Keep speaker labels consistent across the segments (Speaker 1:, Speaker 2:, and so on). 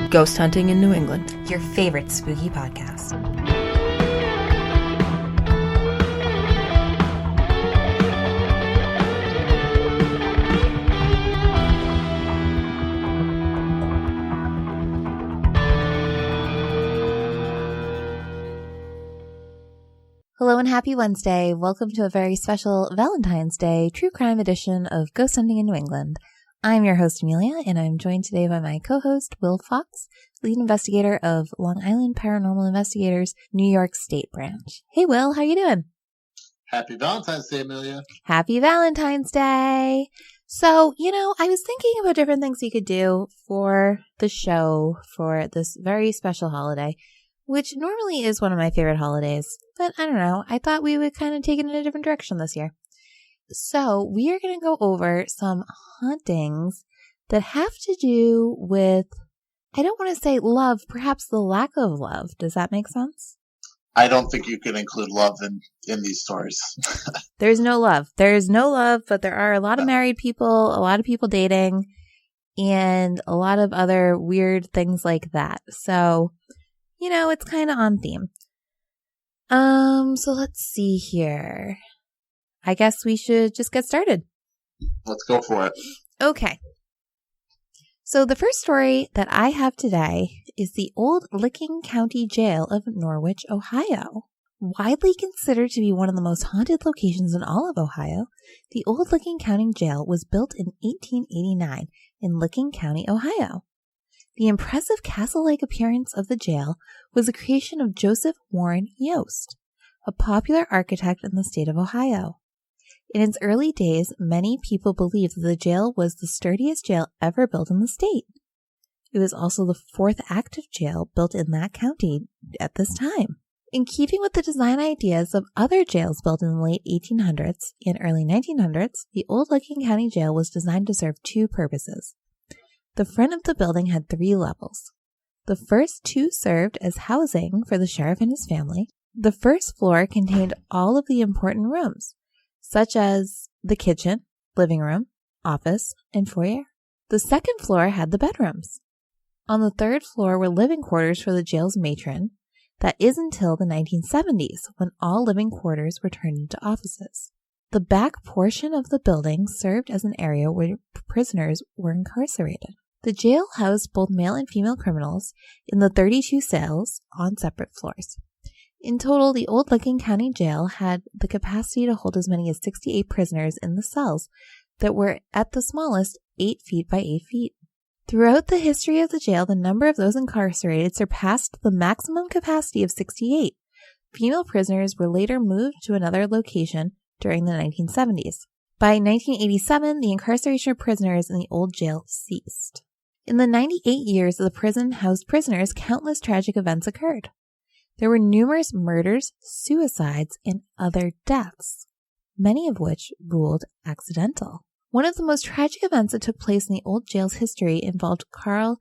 Speaker 1: Ghost Hunting in New England,
Speaker 2: your favorite spooky podcast. Hello and happy Wednesday. Welcome to a very special Valentine's Day true crime edition of Ghost Hunting in New England. I'm your host, Amelia, and I'm joined today by my co-host, Will Fox, lead investigator of Long Island Paranormal Investigators, New York State Branch. Hey, Will, how you doing?
Speaker 3: Happy Valentine's Day, Amelia.
Speaker 2: Happy Valentine's Day. So, I was thinking about different things we could do for the show for this very special holiday, which normally is one of my favorite holidays. But I don't know. I thought we would kind of take it in a different direction this year. So we are going to go over some hauntings that have to do with, I don't want to say love, perhaps the lack of love. Does that make sense?
Speaker 3: I don't think you can include love in these stories.
Speaker 2: There's no love. There's no love, but there are a lot of married people, a lot of people dating, and a lot of other weird things like that. So, it's kind of on theme. So let's see here. I guess we should just get started.
Speaker 3: Let's go for it.
Speaker 2: Okay. So the first story that I have today is the Old Licking County Jail of Norwich, Ohio. Widely considered to be one of the most haunted locations in all of Ohio, the Old Licking County Jail was built in 1889 in Licking County, Ohio. The impressive castle-like appearance of the jail was a creation of Joseph Warren Yost, a popular architect in the state of Ohio. In its early days, many people believed that the jail was the sturdiest jail ever built in the state. It was also the fourth active jail built in that county at this time. In keeping with the design ideas of other jails built in the late 1800s and early 1900s, the Old Licking County Jail was designed to serve two purposes. The front of the building had 3 levels. The first 2 served as housing for the sheriff and his family. The first floor contained all of the important rooms, such as the kitchen, living room, office, and foyer. The second floor had the bedrooms. On the third floor were living quarters for the jail's matron. That is until the 1970s, when all living quarters were turned into offices. The back portion of the building served as an area where prisoners were incarcerated. The jail housed both male and female criminals in the 32 cells on separate floors. In total, the Old Licking County Jail had the capacity to hold as many as 68 prisoners in the cells that were, at the smallest, 8 feet by 8 feet. Throughout the history of the jail, the number of those incarcerated surpassed the maximum capacity of 68. Female prisoners were later moved to another location during the 1970s. By 1987, the incarceration of prisoners in the old jail ceased. In the 98 years the prison housed prisoners, countless tragic events occurred. There were numerous murders, suicides, and other deaths, many of which ruled accidental. One of the most tragic events that took place in the old jail's history involved Carl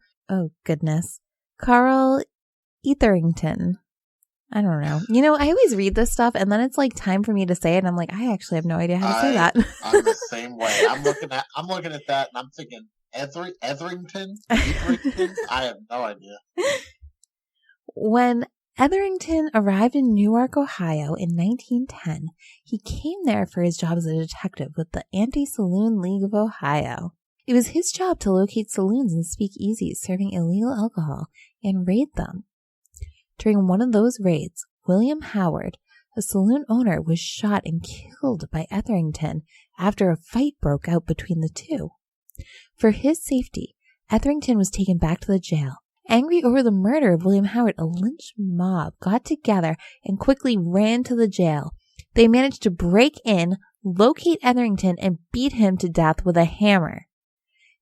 Speaker 2: Etherington. I don't know. I always read this stuff and then it's like time for me to say it. And I'm like, I actually have no idea how to say that.
Speaker 3: I'm the same way. I'm looking at that and I'm thinking, Etherington? I have no idea.
Speaker 2: When Etherington arrived in Newark, Ohio in 1910, he came there for his job as a detective with the Anti-Saloon League of Ohio. It was his job to locate saloons and speakeasies serving illegal alcohol and raid them. During one of those raids, William Howard, a saloon owner, was shot and killed by Etherington after a fight broke out between the two. For his safety, Etherington was taken back to the jail. Angry over the murder of William Howard, a lynch mob got together and quickly ran to the jail. They managed to break in, locate Etherington, and beat him to death with a hammer.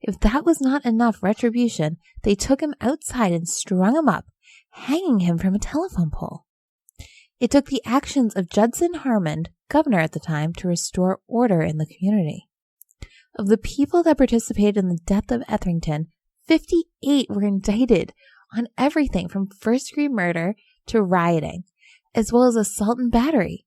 Speaker 2: If that was not enough retribution, they took him outside and strung him up, hanging him from a telephone pole. It took the actions of Judson Harmon, governor at the time, to restore order in the community. Of the people that participated in the death of Etherington, 58 were indicted on everything from first-degree murder to rioting, as well as assault and battery.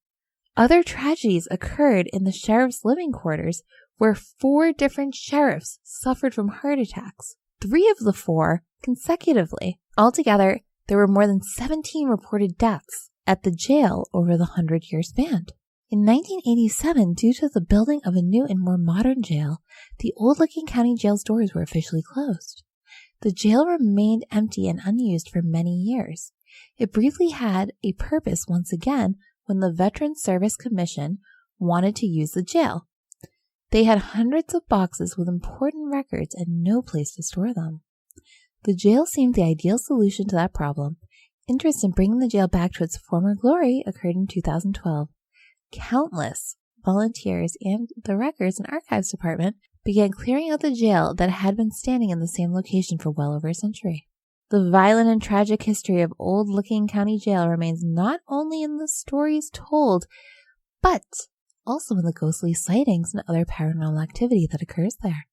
Speaker 2: Other tragedies occurred in the sheriff's living quarters, where 4 different sheriffs suffered from heart attacks. 3 of the 4 consecutively. Altogether, there were more than 17 reported deaths at the jail over the 100-year span. In 1987, due to the building of a new and more modern jail, the old Licking County Jail's doors were officially closed. The jail remained empty and unused for many years. It briefly had a purpose once again when the Veterans Service Commission wanted to use the jail. They had hundreds of boxes with important records and no place to store them. The jail seemed the ideal solution to that problem. Interest in bringing the jail back to its former glory occurred in 2012. Countless volunteers and the Records and Archives Department began clearing out the jail that had been standing in the same location for well over a century. The violent and tragic history of Old Licking County Jail remains not only in the stories told, but also in the ghostly sightings and other paranormal activity that occurs there.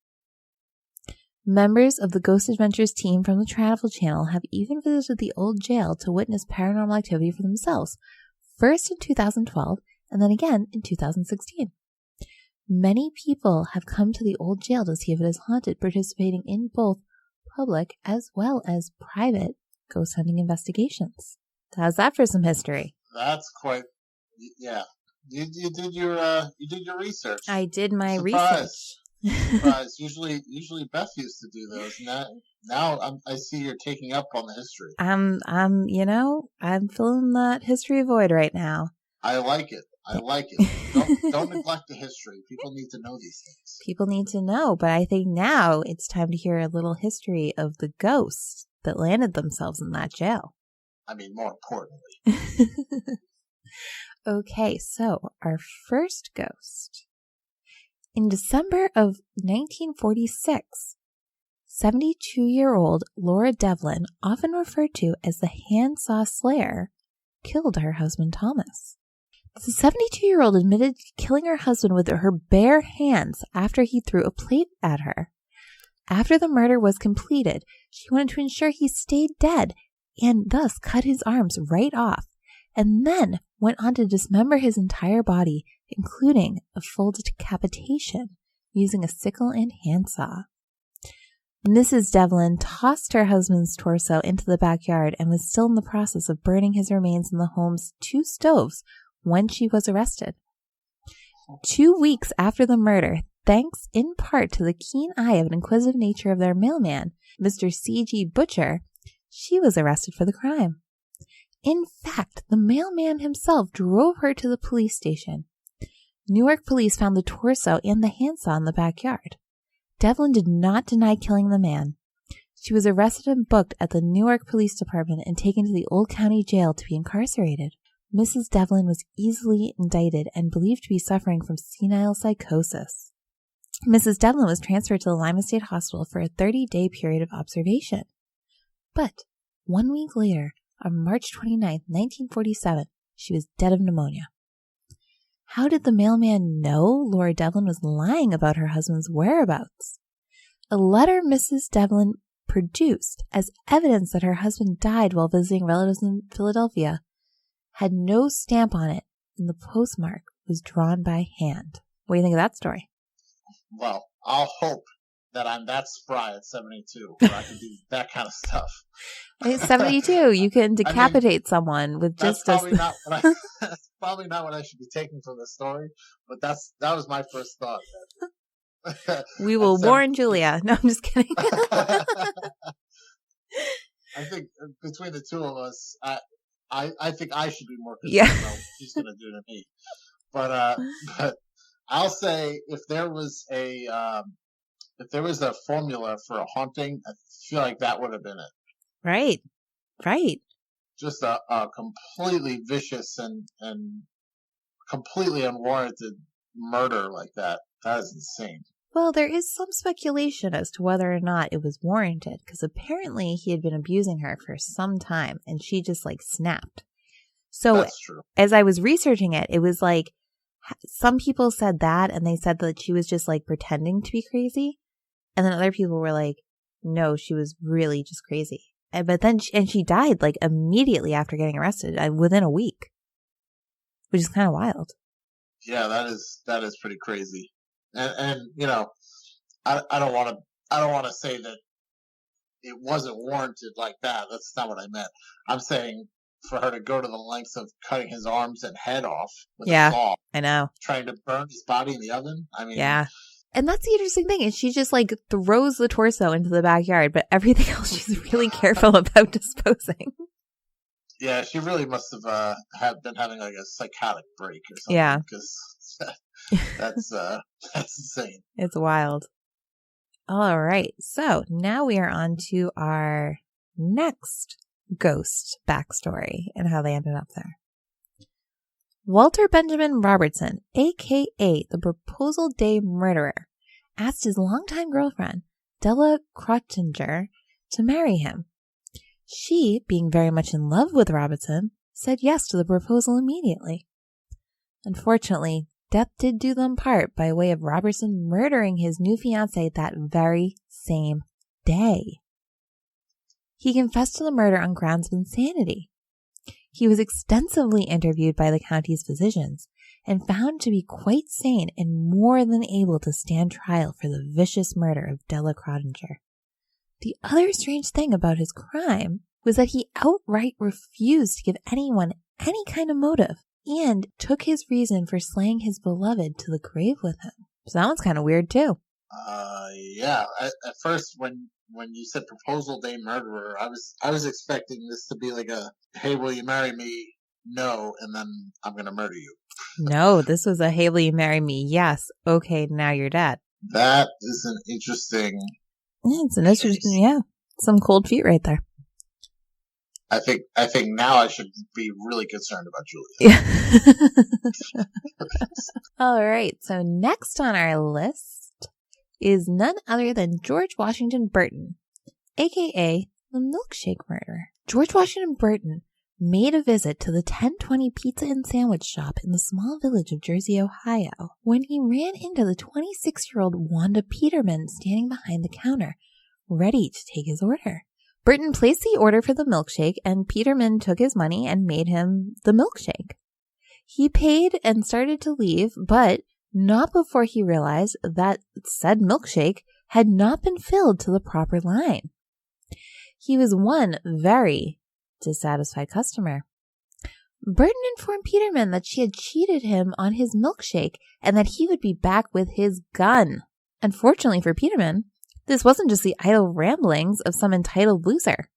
Speaker 2: Members of the Ghost Adventures team from the Travel Channel have even visited the old jail to witness paranormal activity for themselves, first in 2012 and then again in 2016. Many people have come to the old jail to see if it is haunted, participating in both public as well as private ghost hunting investigations. How's that for some history?
Speaker 3: That's quite, yeah. You did your research.
Speaker 2: I did my research.
Speaker 3: Surprise. Usually Beth used to do those. Now I see you're taking up on the history.
Speaker 2: I'm filling that history void right now.
Speaker 3: I like it. Don't neglect the history. People need to know these things.
Speaker 2: People need to know, but I think now it's time to hear a little history of the ghosts that landed themselves in that jail.
Speaker 3: I mean, more importantly.
Speaker 2: Okay, so our first ghost. In December of 1946, 72-year-old Laura Devlin, often referred to as the Handsaw Slayer, killed her husband Thomas. The 72-year-old admitted killing her husband with her bare hands after he threw a plate at her. After the murder was completed, she wanted to ensure he stayed dead and thus cut his arms right off, and then went on to dismember his entire body, including a full decapitation, using a sickle and handsaw. Mrs. Devlin tossed her husband's torso into the backyard and was still in the process of burning his remains in the home's 2 stoves when she was arrested. 2 weeks after the murder, thanks in part to the keen eye of an inquisitive nature of their mailman, Mr. C.G. Butcher, she was arrested for the crime. In fact, the mailman himself drove her to the police station. Newark police found the torso and the handsaw in the backyard. Devlin did not deny killing the man. She was arrested and booked at the Newark Police Department and taken to the Old County Jail to be incarcerated. Mrs. Devlin was easily indicted and believed to be suffering from senile psychosis. Mrs. Devlin was transferred to the Lima State Hospital for a 30-day period of observation. But 1 week later, on March 29, 1947, she was dead of pneumonia. How did the mailman know Laura Devlin was lying about her husband's whereabouts? A letter Mrs. Devlin produced as evidence that her husband died while visiting relatives in Philadelphia had no stamp on it, and the postmark was drawn by hand. What do you think of that story?
Speaker 3: Well, I'll hope that I'm that spry at 72 where I can do that kind of stuff.
Speaker 2: At 72, you can decapitate someone with just
Speaker 3: that's probably not what I should be taking from the story, but that was my first thought.
Speaker 2: We will warn Julia. No, I'm just kidding.
Speaker 3: I think between the two of us, I think I should be more concerned about what she's going to do to me. But I'll say if there was a formula for a haunting, I feel like that would have been it.
Speaker 2: Right.
Speaker 3: Just a completely vicious and completely unwarranted murder like that. That is insane.
Speaker 2: Well, there is some speculation as to whether or not it was warranted, because apparently he had been abusing her for some time and she just snapped. So
Speaker 3: that's true.
Speaker 2: As I was researching it, it was some people said that, and they said that she was just pretending to be crazy. And then other people were like, no, she was really just crazy. But then she died immediately after getting arrested, within a week, which is kind of wild.
Speaker 3: Yeah, that is pretty crazy. And I don't want to say that it wasn't warranted like that. That's not what I meant. I'm saying for her to go to the lengths of cutting his arms and head off with a saw.
Speaker 2: I know.
Speaker 3: Trying to burn his body in the oven. I mean,
Speaker 2: yeah. And that's the interesting thing is she just like throws the torso into the backyard, but everything else she's really careful about disposing.
Speaker 3: Yeah, she really must have been having like a psychotic break or something.
Speaker 2: Yeah,
Speaker 3: because that's insane.
Speaker 2: It's wild. All right, so now we are on to our next ghost backstory and how they ended up there. Walter Benjamin Robertson, a.k.a. the Proposal Day Murderer, asked his longtime girlfriend, Della Crottinger, to marry him. She, being very much in love with Robertson, said yes to the proposal immediately. Unfortunately, death did do them part by way of Robertson murdering his new fiancée that very same day. He confessed to the murder on grounds of insanity. He was extensively interviewed by the county's physicians and found to be quite sane and more than able to stand trial for the vicious murder of Della Crottinger. The other strange thing about his crime was that he outright refused to give anyone any kind of motive and took his reason for slaying his beloved to the grave with him. So that one's kind of weird too.
Speaker 3: Yeah. At first, when you said Proposal Day Murderer, I was expecting this to be like a, hey, will you marry me? No, and then I'm going to murder you.
Speaker 2: No, this was a, hey, will you marry me? Yes. Okay, now you're dead.
Speaker 3: That is an interesting...
Speaker 2: Yeah, it's an interesting, yeah. Some cold feet right there.
Speaker 3: I think now I should be really concerned about Julia.
Speaker 2: Yeah. All right, so next on our list is none other than George Washington Burton, a.k.a. the Milkshake Murderer. George Washington Burton made a visit to the 1020 Pizza and Sandwich Shop in the small village of Jersey, Ohio, when he ran into the 26-year-old Wanda Peterman standing behind the counter, ready to take his order. Burton placed the order for the milkshake, and Peterman took his money and made him the milkshake. He paid and started to leave, but not before he realized that said milkshake had not been filled to the proper line. He was one very dissatisfied customer. Burton informed Peterman that she had cheated him on his milkshake and that he would be back with his gun. Unfortunately for Peterman, this wasn't just the idle ramblings of some entitled loser.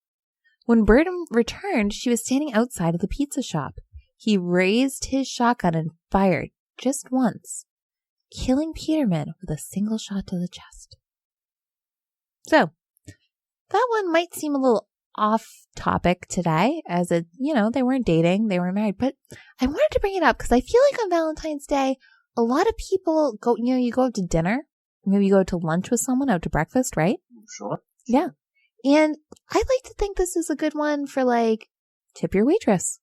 Speaker 2: When Burton returned, she was standing outside of the pizza shop. He raised his shotgun and fired just once, killing Peterman with a single shot to the chest. So, that one might seem a little off topic today, as it, they weren't dating, they were married, but I wanted to bring it up because I feel like on Valentine's Day, a lot of people go, you go out to dinner, maybe you go to lunch with someone, out to breakfast, right?
Speaker 3: Sure.
Speaker 2: Yeah. And I like to think this is a good one for like, tip your waitress,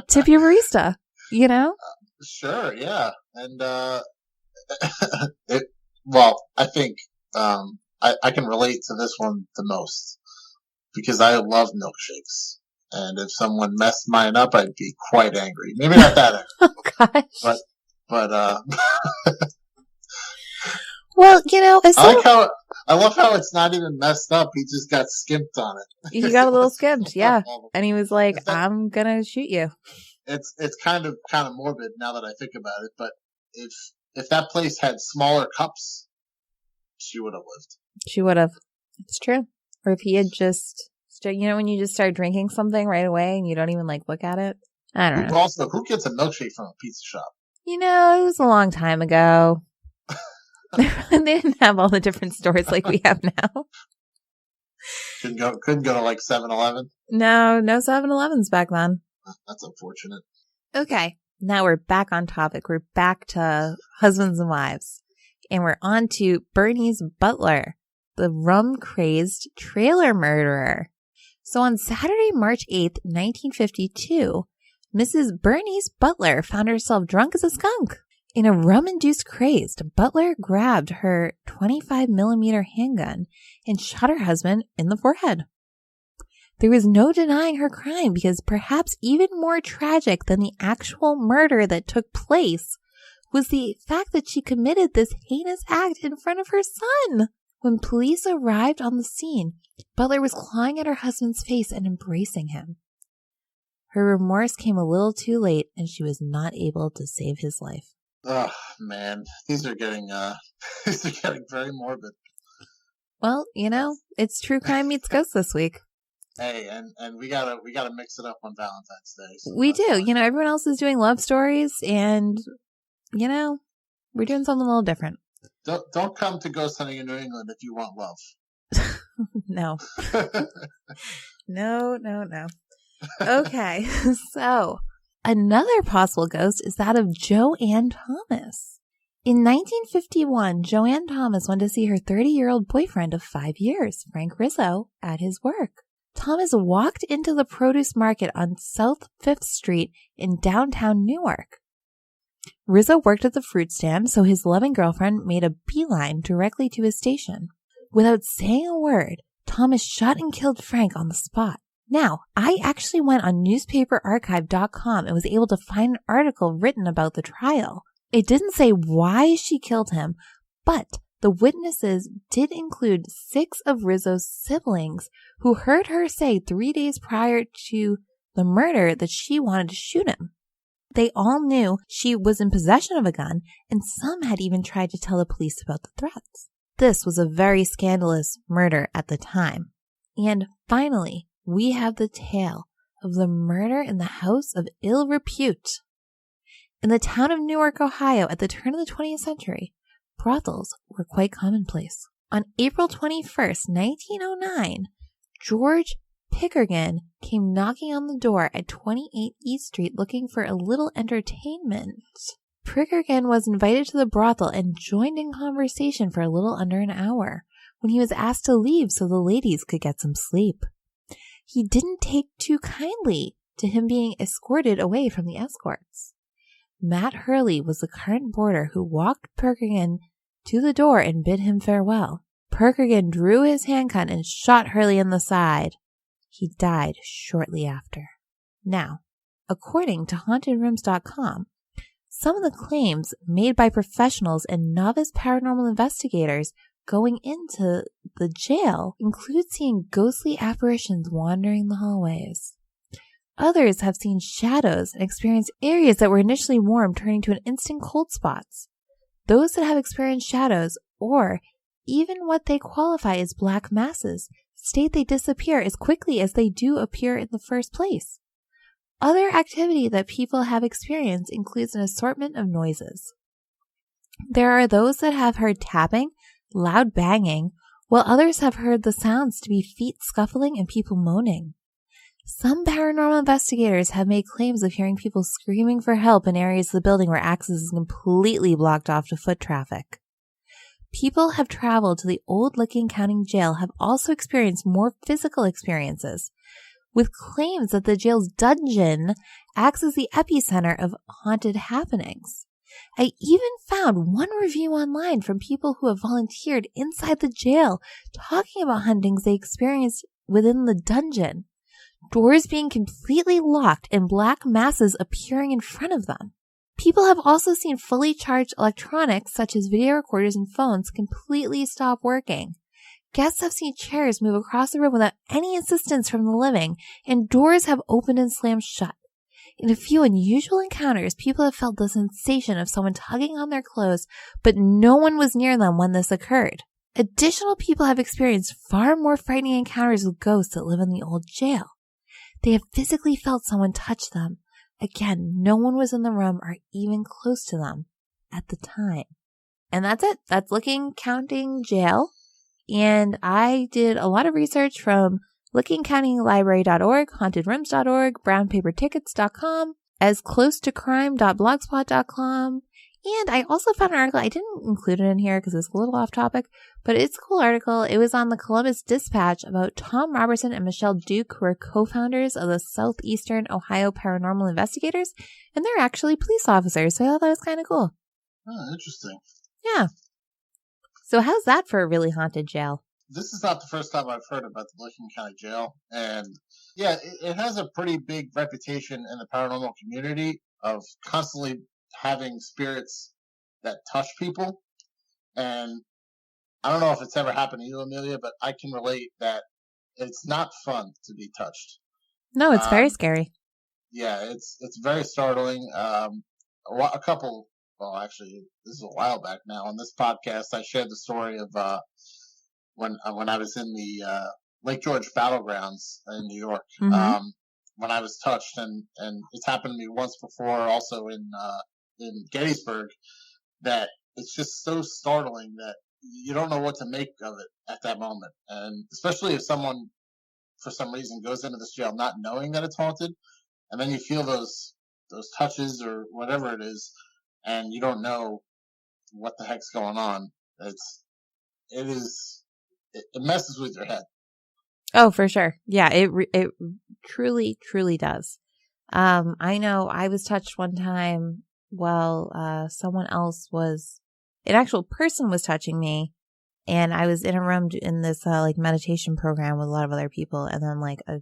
Speaker 2: tip your barista,
Speaker 3: Sure, yeah. And, I think, I can relate to this one the most because I love milkshakes. And if someone messed mine up, I'd be quite angry. Maybe not that angry.
Speaker 2: Oh, gosh.
Speaker 3: But
Speaker 2: well,
Speaker 3: I love how it's not even messed up. He just got skimped on it.
Speaker 2: He got a little skimped, yeah. And he was like, I'm gonna shoot you.
Speaker 3: It's kind of morbid now that I think about it, but if that place had smaller cups, she would have lived.
Speaker 2: She would have. It's true. Or if he had just, when you just start drinking something right away and you don't even look at it. I don't know.
Speaker 3: Also, who gets a milkshake from a pizza shop?
Speaker 2: It was a long time ago. They didn't have all the different stores like we have now.
Speaker 3: Couldn't go to 7-Eleven?
Speaker 2: No 7-Elevens back then.
Speaker 3: That's unfortunate.
Speaker 2: Okay, now we're back on topic. We're back to husbands and wives. And we're on to Bernice Butler, the rum-crazed trailer murderer. So on Saturday, March 8th, 1952, Mrs. Bernice Butler found herself drunk as a skunk. In a rum-induced craze, Butler grabbed her 25mm handgun and shot her husband in the forehead. There was no denying her crime because perhaps even more tragic than the actual murder that took place was the fact that she committed this heinous act in front of her son When police arrived on the scene, Butler was clawing at her husband's face and embracing him. Her remorse came a little too late, and she was not able to save his life.
Speaker 3: Oh man, these are getting very morbid.
Speaker 2: Well, it's true crime meets ghosts this week.
Speaker 3: Hey, and we gotta mix it up on Valentine's Day. So
Speaker 2: we do. Fun. Everyone else is doing love stories, and we're doing something a little different.
Speaker 3: Don't come to ghost hunting in New England if you want love.
Speaker 2: No. No. Okay, so another possible ghost is that of Joanne Thomas. In 1951, Joanne Thomas went to see her 30-year-old boyfriend of 5 years, Frank Rizzo, at his work. Thomas walked into the produce market on South 5th Street in downtown Newark. Rizzo worked at the fruit stand, so his loving girlfriend made a beeline directly to his station. Without saying a word, Thomas shot and killed Frank on the spot. Now, I actually went on newspaperarchive.com and was able to find an article written about the trial. It didn't say why she killed him, but the witnesses did include 6 of Rizzo's siblings who heard her say 3 days prior to the murder that she wanted to shoot him. They all knew she was in possession of a gun, and some had even tried to tell the police about the threats. This was a very scandalous murder at the time. And finally, we have the tale of the murder in the house of ill repute. In the town of Newark, Ohio, at the turn of the 20th century, brothels were quite commonplace. On April 21st, 1909, George Pickergan came knocking on the door at 28 East Street looking for a little entertainment. Pickergan was invited to the brothel and joined in conversation for a little under an hour, when he was asked to leave so the ladies could get some sleep. He didn't take too kindly to him being escorted away from the escorts. Matt Hurley was the current boarder who walked Pickergan to the door and bid him farewell. Pickergan drew his handgun and shot Hurley in the side. He died shortly after. Now, according to hauntedrooms.com, some of the claims made by professionals and novice paranormal investigators going into the jail include seeing ghostly apparitions wandering the hallways. Others have seen shadows and experienced areas that were initially warm turning to an instant cold spots. Those that have experienced shadows, or even what they qualify as black masses, state they disappear as quickly as they do appear in the first place. Other activity that people have experienced includes an assortment of noises. There are those that have heard tapping, loud banging, while others have heard the sounds to be feet scuffling and people moaning. Some paranormal investigators have made claims of hearing people screaming for help in areas of the building where access is completely blocked off to foot traffic. People have traveled to the old Licking County Jail have also experienced more physical experiences, with claims that the jail's dungeon acts as the epicenter of haunted happenings. I even found one review online from people who have volunteered inside the jail talking about hauntings they experienced within the dungeon. Doors being completely locked and black masses appearing in front of them. People have also seen fully charged electronics such as video recorders and phones completely stop working. Guests have seen chairs move across the room without any assistance from the living, and doors have opened and slammed shut. In a few unusual encounters, people have felt the sensation of someone tugging on their clothes, but no one was near them when this occurred. Additional people have experienced far more frightening encounters with ghosts that live in the old jail. They have physically felt someone touch them. Again, no one was in the room or even close to them at the time. And that's it. That's Licking County Jail. And I did a lot of research from lickingcountylibrary.org, hauntedrooms.org, brownpapertickets.com, asclosetocrime.blogspot.com, and I also found an article. I didn't include it in here because it's a little off topic, but it's a cool article. It was on the Columbus Dispatch about Tom Robertson and Michelle Duke, who are co-founders of the Southeastern Ohio Paranormal Investigators, and they're actually police officers, so I thought that was kind of cool.
Speaker 3: Oh, interesting.
Speaker 2: Yeah. So how's that for a really haunted jail?
Speaker 3: This is not the first time I've heard about the Licking County Jail. And yeah, it has a pretty big reputation in the paranormal community of constantly having spirits that touch people. And I don't know if it's ever happened to you, Amelia, but I can relate that it's not fun to be touched.
Speaker 2: No, it's very scary.
Speaker 3: Yeah, it's very startling. A couple, well, actually, this is a while back now. On this podcast, I shared the story of when I was in the Lake George Battlegrounds in New York.
Speaker 2: Mm-hmm.
Speaker 3: When I was touched, and it's happened to me once before, also in Gettysburg. That it's just so startling that you don't know what to make of it at that moment, and especially if someone, for some reason, goes into this jail not knowing that it's haunted, and then you feel those touches or whatever it is, and you don't know what the heck's going on. It messes with your head.
Speaker 2: Oh, for sure. Yeah, it truly, truly does. I know I was touched one time while someone else an actual person was touching me, and I was in a room in this like meditation program with a lot of other people, and then like a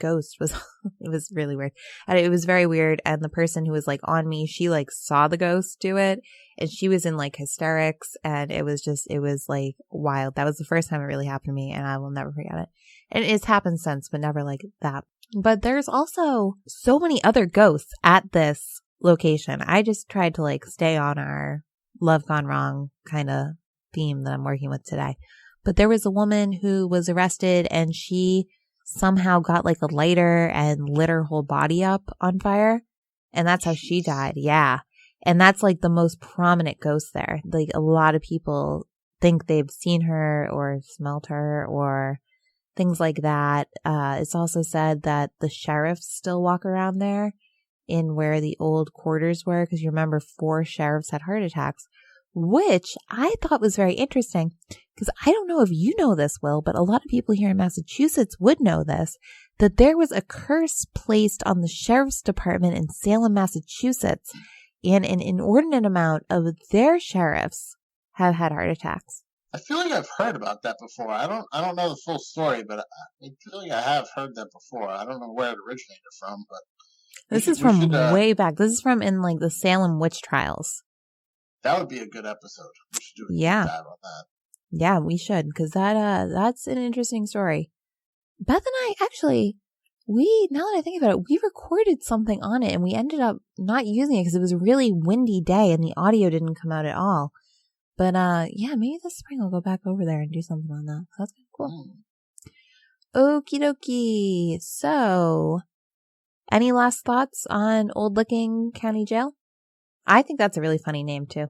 Speaker 2: ghost was it was really weird, and it was very weird, and the person who was like on me, she like saw the ghost do it, and she was in like hysterics, and it was like wild. That was the first time it really happened to me, and I will never forget it. And it's happened since, but never like that. But there's also so many other ghosts at this location. I just tried to like stay on our love gone wrong kind of theme that I'm working with today. But there was a woman who was arrested, and she somehow got like a lighter and lit her whole body up on fire. And that's how she died. Yeah. And that's like the most prominent ghost there. Like a lot of people think they've seen her or smelt her or things like that. It's also said that the sheriffs still walk around there in where the old quarters were. Because you remember 4 sheriffs had heart attacks, which I thought was very interesting. Because I don't know if you know this, Will, but a lot of people here in Massachusetts would know this, that there was a curse placed on the sheriff's department in Salem, Massachusetts, and an inordinate amount of their sheriffs have had heart attacks.
Speaker 3: I feel like I've heard about that before. I don't know the full story, but I feel like I have heard that before. I don't know where it originated from, but
Speaker 2: this is from way back. This is from in like the Salem witch trials.
Speaker 3: That would be a good episode. We should do a deep dive on that.
Speaker 2: Yeah, we should, because that's an interesting story. Beth and I actually, now that I think about it, we recorded something on it, and we ended up not using it because it was a really windy day and the audio didn't come out at all. But yeah, maybe this spring I'll go back over there and do something on that. That's kind of cool. Okie dokie. So, any last thoughts on Old Licking County Jail? I think that's a really funny name too.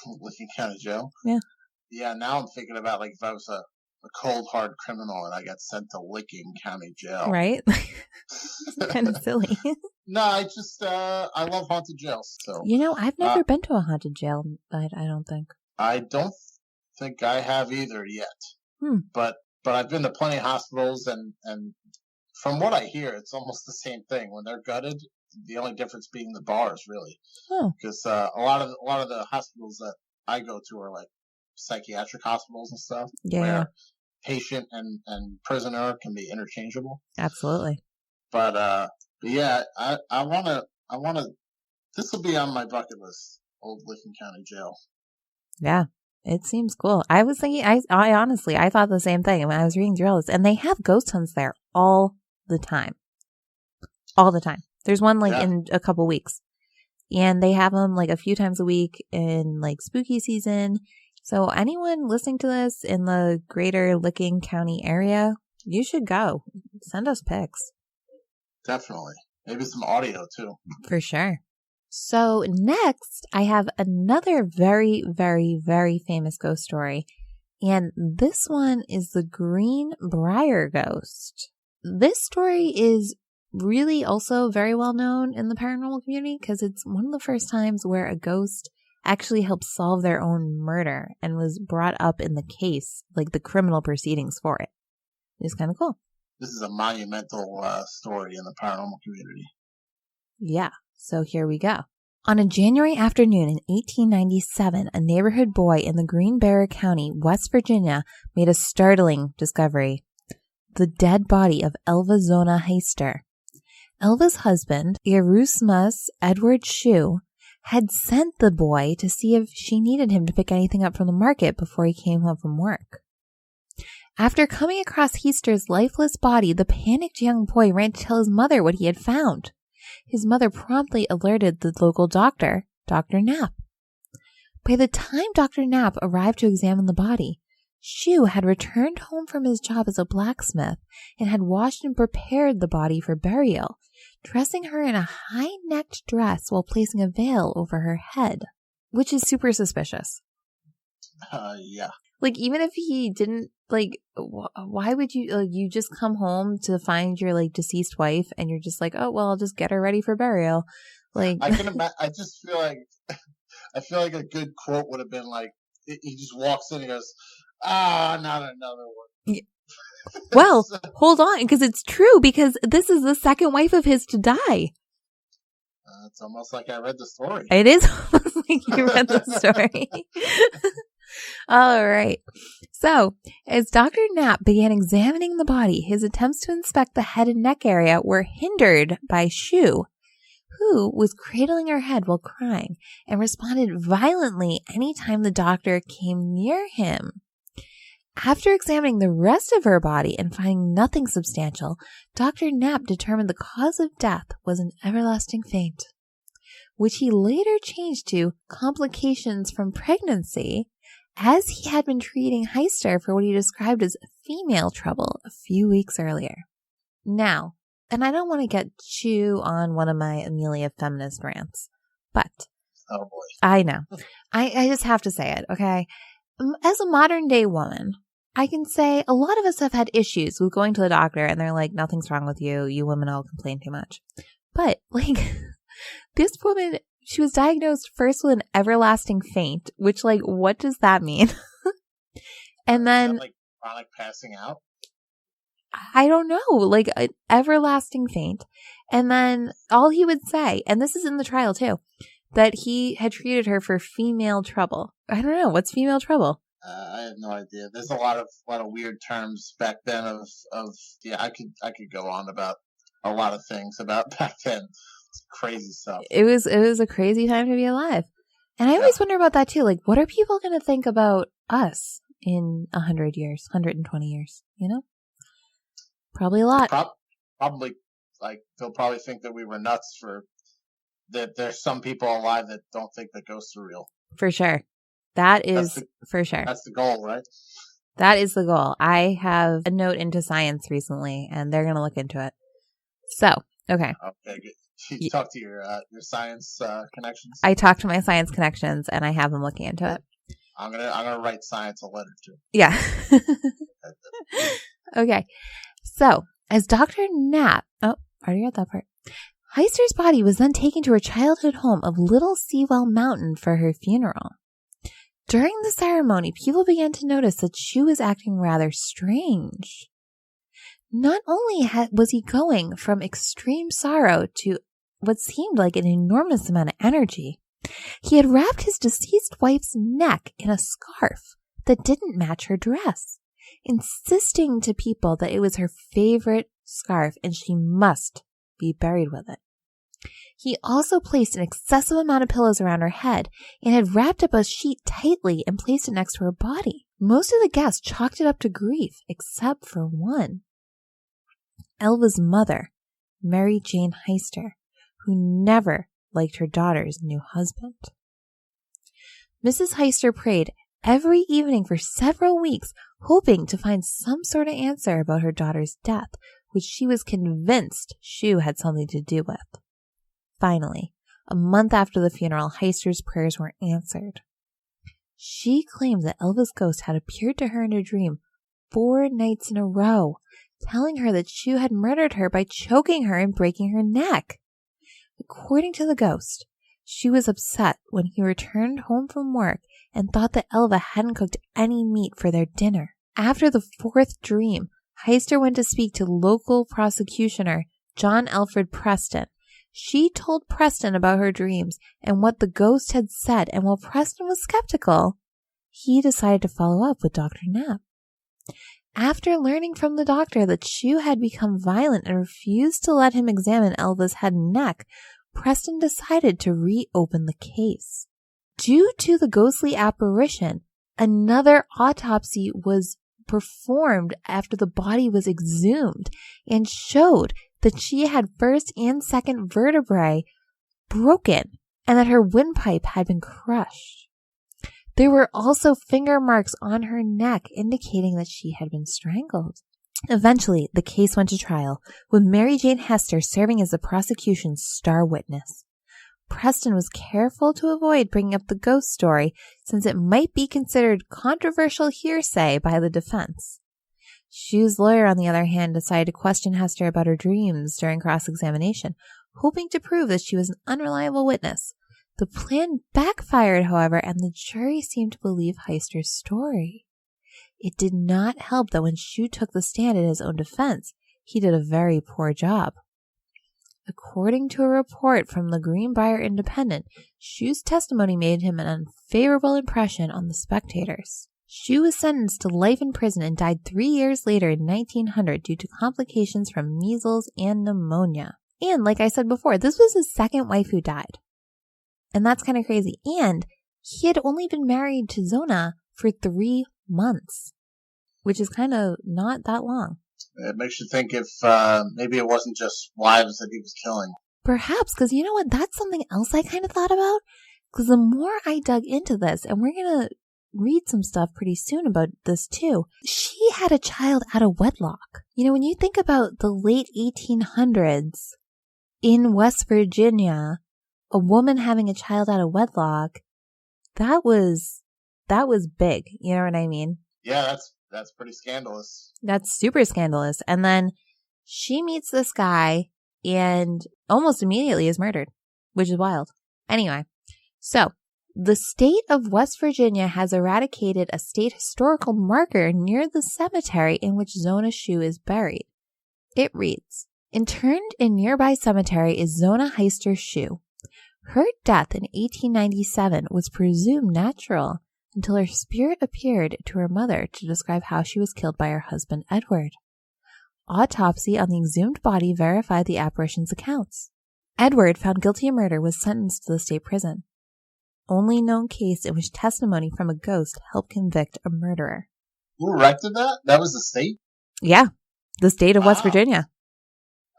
Speaker 3: Licking County Jail?
Speaker 2: Yeah.
Speaker 3: Yeah, now I'm thinking about like if I was a cold hard criminal and I got sent to Licking County Jail.
Speaker 2: Right? Kind of silly.
Speaker 3: No, I love haunted jails. So
Speaker 2: I've never been to a haunted jail, I don't think.
Speaker 3: I don't think I have either yet. But I've been to plenty of hospitals, and from what I hear, it's almost the same thing. When they're gutted, the only difference being the bars, really.
Speaker 2: Oh.
Speaker 3: Because a lot of the hospitals that I go to are like psychiatric hospitals and stuff, where patient and prisoner can be interchangeable.
Speaker 2: Absolutely.
Speaker 3: But yeah, I wanna. This will be on my bucket list. Old Licking County Jail. Yeah,
Speaker 2: it seems cool. I was thinking. I honestly, I thought the same thing when I was reading through all this, and they have ghost hunts there all the time. All the time. There's one in a couple weeks, and they have them like a few times a week in like spooky season. So anyone listening to this in the greater Licking County area, you should go. Send us pics.
Speaker 3: Definitely. Maybe some audio too.
Speaker 2: For sure. So next, I have another very, very, very famous ghost story. And this one is the Greenbrier ghost. This story is really also very well known in the paranormal community because it's one of the first times where a ghost actually helped solve their own murder and was brought up in the case, like the criminal proceedings for it. It's kind of cool.
Speaker 3: This is a monumental story in the paranormal community.
Speaker 2: Yeah, so here we go. On a January afternoon in 1897, a neighborhood boy in the Greenbrier County, West Virginia, made a startling discovery. The dead body of Elva Zona Heister. Elva's husband, Erasmus Edward Shue, had sent the boy to see if she needed him to pick anything up from the market before he came home from work. After coming across Heister's lifeless body, the panicked young boy ran to tell his mother what he had found. His mother promptly alerted the local doctor, Dr. Knapp. By the time Dr. Knapp arrived to examine the body, Shue had returned home from his job as a blacksmith and had washed and prepared the body for burial, dressing her in a high-necked dress while placing a veil over her head, which is super suspicious.
Speaker 3: Yeah.
Speaker 2: Like, even if he didn't, like, why would you, like, you just come home to find your, like, deceased wife and you're just like, oh, well, I'll just get her ready for burial. Like,
Speaker 3: I can imagine, I just feel like, a good quote would have been like, he just walks in and goes, not another one.
Speaker 2: Well, hold on, because it's true, because this is the second wife of his to die.
Speaker 3: It's almost like I read the story.
Speaker 2: It is almost like you read the story. All right. So, as Dr. Knapp began examining the body, his attempts to inspect the head and neck area were hindered by Shue, who was cradling her head while crying and responded violently anytime the doctor came near him. After examining the rest of her body and finding nothing substantial, Dr. Knapp determined the cause of death was an everlasting faint, which he later changed to complications from pregnancy, as he had been treating Heister for what he described as female trouble a few weeks earlier. Now, and I don't want to get Shue on one of my Amelia feminist rants, but
Speaker 3: oh boy,
Speaker 2: I know. I just have to say it, okay? As a modern day woman, I can say a lot of us have had issues with going to the doctor and they're like, nothing's wrong with you. You women all complain too much. But, like, this woman, she was diagnosed first with an everlasting faint, which, like, what does that mean? And then,
Speaker 3: like, chronic passing out?
Speaker 2: I don't know, like an everlasting faint. And then all he would say, and this is in the trial too, that he had treated her for female trouble. I don't know. What's female trouble?
Speaker 3: I have no idea. There's a lot of weird terms back then I could go on about a lot of things about back then. It's crazy stuff.
Speaker 2: It was a crazy time to be alive. And I always wonder about that too. Like, what are people going to think about us in 100 years, 120 years, you know? Probably a lot.
Speaker 3: Probably, like, they'll probably think that we were nuts that there's some people alive that don't think that ghosts are real.
Speaker 2: For sure. That is for sure.
Speaker 3: That's the goal, right?
Speaker 2: That is the goal. I have a note into science recently, and they're going to look into it. So, okay.
Speaker 3: Okay, good. You talk to your science connections?
Speaker 2: I talked to my science connections, and I have them looking into it.
Speaker 3: I'm gonna write science a letter too.
Speaker 2: Yeah. Okay. So, as Dr. Knapp, already read that part. Heister's body was then taken to her childhood home of Little Sewell Mountain for her funeral. During the ceremony, people began to notice that Shue was acting rather strange. Not only was he going from extreme sorrow to what seemed like an enormous amount of energy, he had wrapped his deceased wife's neck in a scarf that didn't match her dress, insisting to people that it was her favorite scarf and she must be buried with it. He also placed an excessive amount of pillows around her head and had wrapped up a sheet tightly and placed it next to her body. Most of the guests chalked it up to grief, except for one. Elva's mother, Mary Jane Heister, who never liked her daughter's new husband. Mrs. Heister prayed every evening for several weeks, hoping to find some sort of answer about her daughter's death, which she was convinced Shue had something to do with. Finally, a month after the funeral, Heister's prayers were answered. She claimed that Elva's ghost had appeared to her in a dream 4 nights in a row, telling her that Shue had murdered her by choking her and breaking her neck. According to the ghost, she was upset when he returned home from work and thought that Elva hadn't cooked any meat for their dinner. After the 4th dream, Heister went to speak to local prosecutioner John Alfred Preston. She told Preston about her dreams and what the ghost had said, and while Preston was skeptical, he decided to follow up with Dr. Knapp. After learning from the doctor that Shue had become violent and refused to let him examine Elva's head and neck, Preston decided to reopen the case. Due to the ghostly apparition, another autopsy was performed after the body was exhumed and showed that she had first and second vertebrae broken and that her windpipe had been crushed. There were also finger marks on her neck indicating that she had been strangled. Eventually, the case went to trial, with Mary Jane Hester serving as the prosecution's star witness. Preston was careful to avoid bringing up the ghost story since it might be considered controversial hearsay by the defense. Shue's lawyer, on the other hand, decided to question Hester about her dreams during cross-examination, hoping to prove that she was an unreliable witness. The plan backfired, however, and the jury seemed to believe Hester's story. It did not help that when Shue took the stand in his own defense, he did a very poor job. According to a report from the Greenbrier Independent, Shue's testimony made him an unfavorable impression on the spectators. Shue was sentenced to life in prison and died 3 years later in 1900 due to complications from measles and pneumonia. And like I said before, this was his second wife who died. And that's kind of crazy. And he had only been married to Zona for 3 months, which is kind of not that long.
Speaker 3: It makes you think if maybe it wasn't just wives that he was killing.
Speaker 2: Perhaps, because you know what? That's something else I kind of thought about. Because the more I dug into this, and we're going to read some stuff pretty soon about this too, she had a child out of wedlock. You know, when you think about the late 1800s in West Virginia, a woman having a child out of wedlock, that was big. You know what I mean?
Speaker 3: Yeah, that's pretty scandalous.
Speaker 2: That's super scandalous. And then she meets this guy and almost immediately is murdered, which is wild. Anyway, so the state of West Virginia has eradicated a state historical marker near the cemetery in which Zona Shue is buried. It reads, "Interned in nearby cemetery is Zona Heister Shue. Her death in 1897 was presumed natural until her spirit appeared to her mother to describe how she was killed by her husband, Edward. Autopsy on the exhumed body verified the apparition's accounts. Edward, found guilty of murder, was sentenced to the state prison. Only known case in which testimony from a ghost helped convict a murderer."
Speaker 3: Who erected that? That was the state?
Speaker 2: Yeah, the state of West Virginia.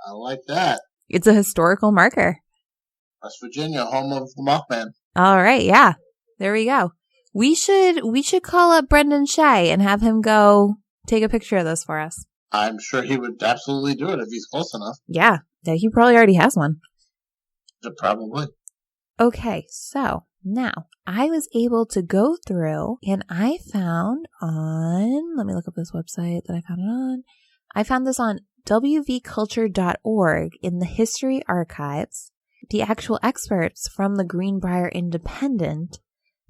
Speaker 3: I like that.
Speaker 2: It's a historical marker.
Speaker 3: West Virginia, home of the Mothman.
Speaker 2: All right, yeah. There we go. We should call up Brendan Shea and have him go take a picture of this for us.
Speaker 3: I'm sure he would absolutely do it if he's close enough.
Speaker 2: Yeah, he probably already has one.
Speaker 3: Probably.
Speaker 2: Okay, so now I was able to go through and I found on, let me look up this website that I found it on. I found this on wvculture.org in the History Archives. The actual experts from the Greenbrier Independent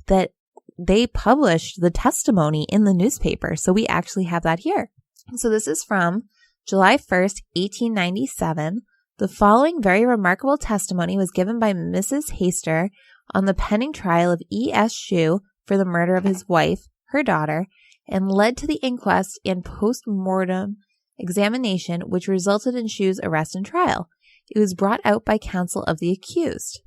Speaker 2: that they published the testimony in the newspaper. So we actually have that here. So this is from July 1st, 1897. The following very remarkable testimony was given by Mrs. Hester on the pending trial of E.S. Shue for the murder of his wife, her daughter, and led to the inquest and post-mortem examination, which resulted in Shue's arrest and trial. It was brought out by counsel of the accused.